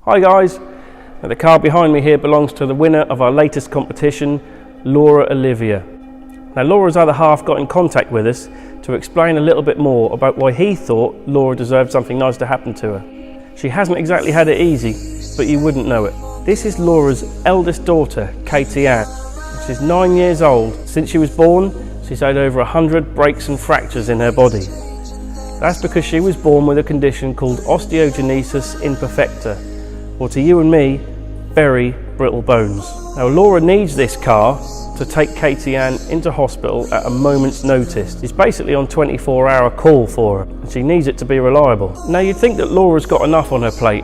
Hi guys, now the car behind me here belongs to the winner of our latest competition, Laura Olivia. Now Laura's other half got in contact with us to explain a little bit more about why he thought Laura deserved something nice to happen to her. She hasn't exactly had it easy, but you wouldn't know it. This is Laura's eldest daughter, Katie Ann. She's 9 years old. Since she was born, she's had over 100 breaks and fractures in her body. That's because she was born with a condition called osteogenesis imperfecta, or to you and me, very brittle bones. Now Laura needs this car to take Katie Ann into hospital at a moment's notice. It's basically on 24-hour call for her, and she needs it to be reliable. Now you'd think that Laura's got enough on her plate,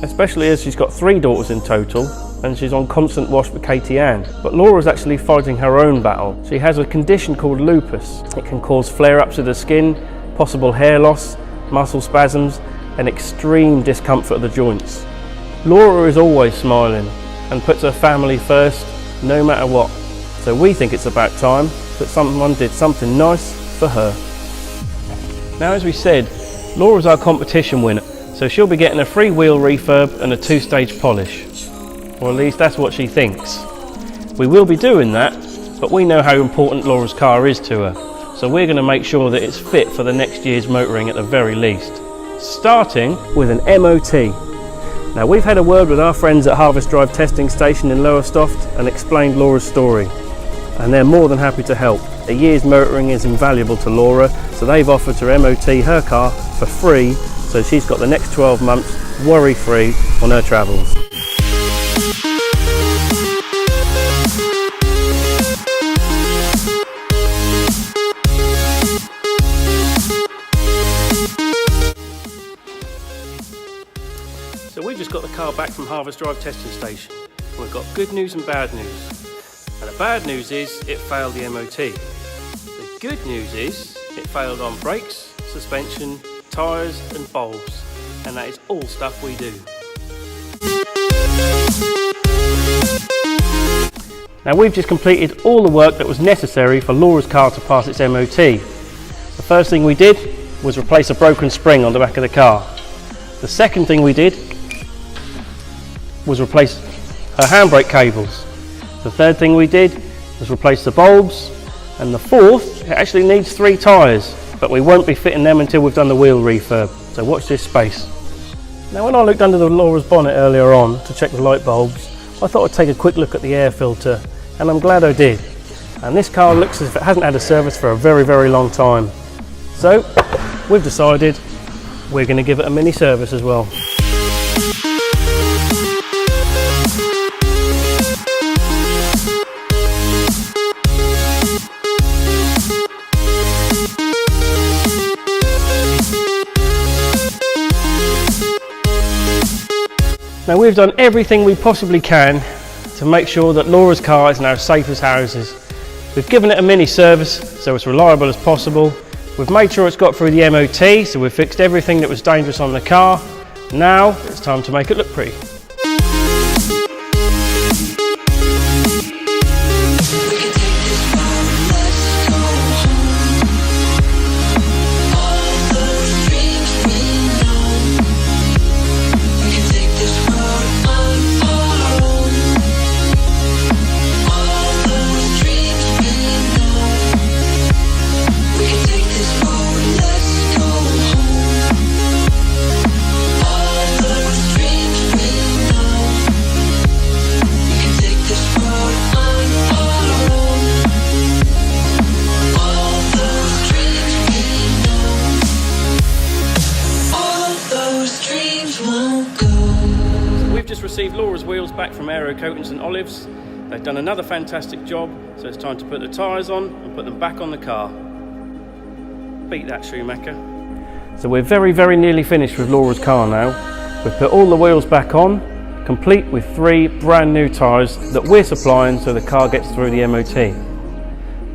especially as she's got 3 daughters in total, and she's on constant wash with Katie Ann. But Laura's actually fighting her own battle. She has a condition called lupus. It can cause flare-ups of the skin, possible hair loss, muscle spasms, and extreme discomfort of the joints. Laura is always smiling and puts her family first, no matter what. So we think it's about time that someone did something nice for her. Now, as we said, Laura's our competition winner, so she'll be getting a free wheel refurb and a 2-stage polish. Or at least that's what she thinks. We will be doing that, but we know how important Laura's car is to her, so we're going to make sure that it's fit for the next year's motoring at the very least. Starting with an MOT. Now we've had a word with our friends at Harvest Drive Testing Station in Lowestoft and explained Laura's story, and they're more than happy to help. A year's motoring is invaluable to Laura, so they've offered to MOT her car for free, so she's got the next 12 months worry-free on her travels. So we've just got the car back from Harvest Drive Testing Station. We've got good news and bad news. And the bad news is it failed the MOT. The good news is it failed on brakes, suspension, tyres and bulbs. And that is all stuff we do. Now we've just completed all the work that was necessary for Laura's car to pass its MOT. The first thing we did was replace a broken spring on the back of the car. The second thing we did was replace her handbrake cables. The third thing we did was replace the bulbs, and the fourth, it actually needs 3 tyres, but we won't be fitting them until we've done the wheel refurb, so watch this space. Now when I looked under the Laura's bonnet earlier on to check the light bulbs, I thought I'd take a quick look at the air filter, and I'm glad I did. And this car looks as if it hasn't had a service for a very, very long time. So we've decided we're going to give it a mini service as well. Now we've done everything we possibly can to make sure that Laura's car is now safe as houses. We've given it a mini service so it's reliable as possible. We've made sure it's got through the MOT, so we've fixed everything that was dangerous on the car. Now it's time to make it look pretty. We've just received Laura's wheels back from Aero Coatings and Olives. They've done another fantastic job, so it's time to put the tyres on and put them back on the car. Beat that, Schumacher. So we're very, very nearly finished with Laura's car now. We've put all the wheels back on, complete with 3 brand new tyres that we're supplying so the car gets through the MOT.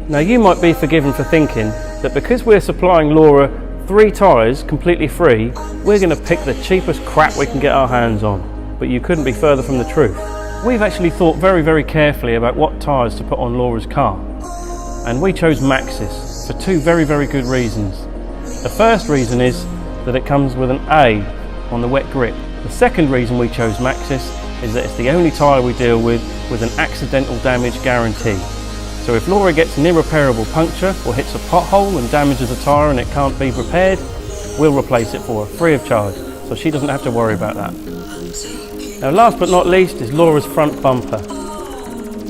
Now you might be forgiven for thinking that because we're supplying Laura 3 tyres completely free, we're going to pick the cheapest crap we can get our hands on. But you couldn't be further from the truth. We've actually thought very, very carefully about what tyres to put on Laura's car. And we chose Maxxis for 2 very, very good reasons. The first reason is that it comes with an A on the wet grip. The second reason we chose Maxxis is that it's the only tyre we deal with an accidental damage guarantee. So if Laura gets an irreparable puncture or hits a pothole and damages a tyre and it can't be repaired, we'll replace it for her free of charge, so she doesn't have to worry about that. Now last but not least is Laura's front bumper.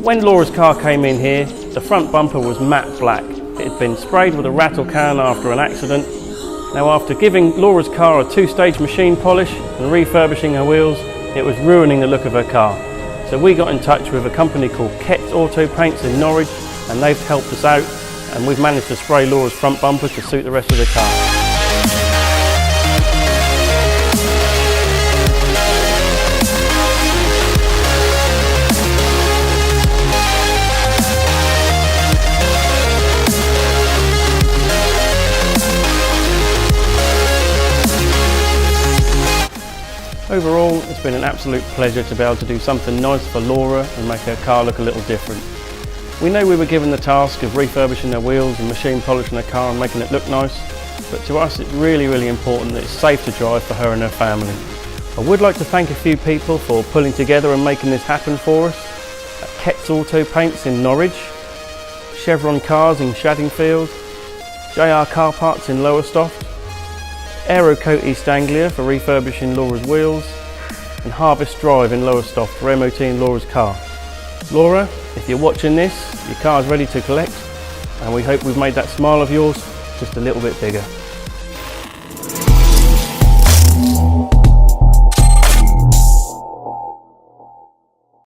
When Laura's car came in here, the front bumper was matte black. It had been sprayed with a rattle can after an accident. Now after giving Laura's car a two-stage machine polish and refurbishing her wheels, it was ruining the look of her car. So we got in touch with a company called Ket's Auto Paints in Norwich, and they've helped us out, and we've managed to spray Laura's front bumper to suit the rest of the car. Overall, it's been an absolute pleasure to be able to do something nice for Laura and make her car look a little different. We know we were given the task of refurbishing her wheels and machine polishing her car and making it look nice, but to us it's really important that it's safe to drive for her and her family. I would like to thank a few people for pulling together and making this happen for us. At Ket's Auto Paints in Norwich, Chevron Cars in Shaddingfield, JR Car Parts in Lowestoft, Aerocoat East Anglia for refurbishing Laura's wheels, and Harvest Drive in Lowestoft for MOTing Laura's car. Laura, if you're watching this, your car's ready to collect, and we hope we've made that smile of yours just a little bit bigger.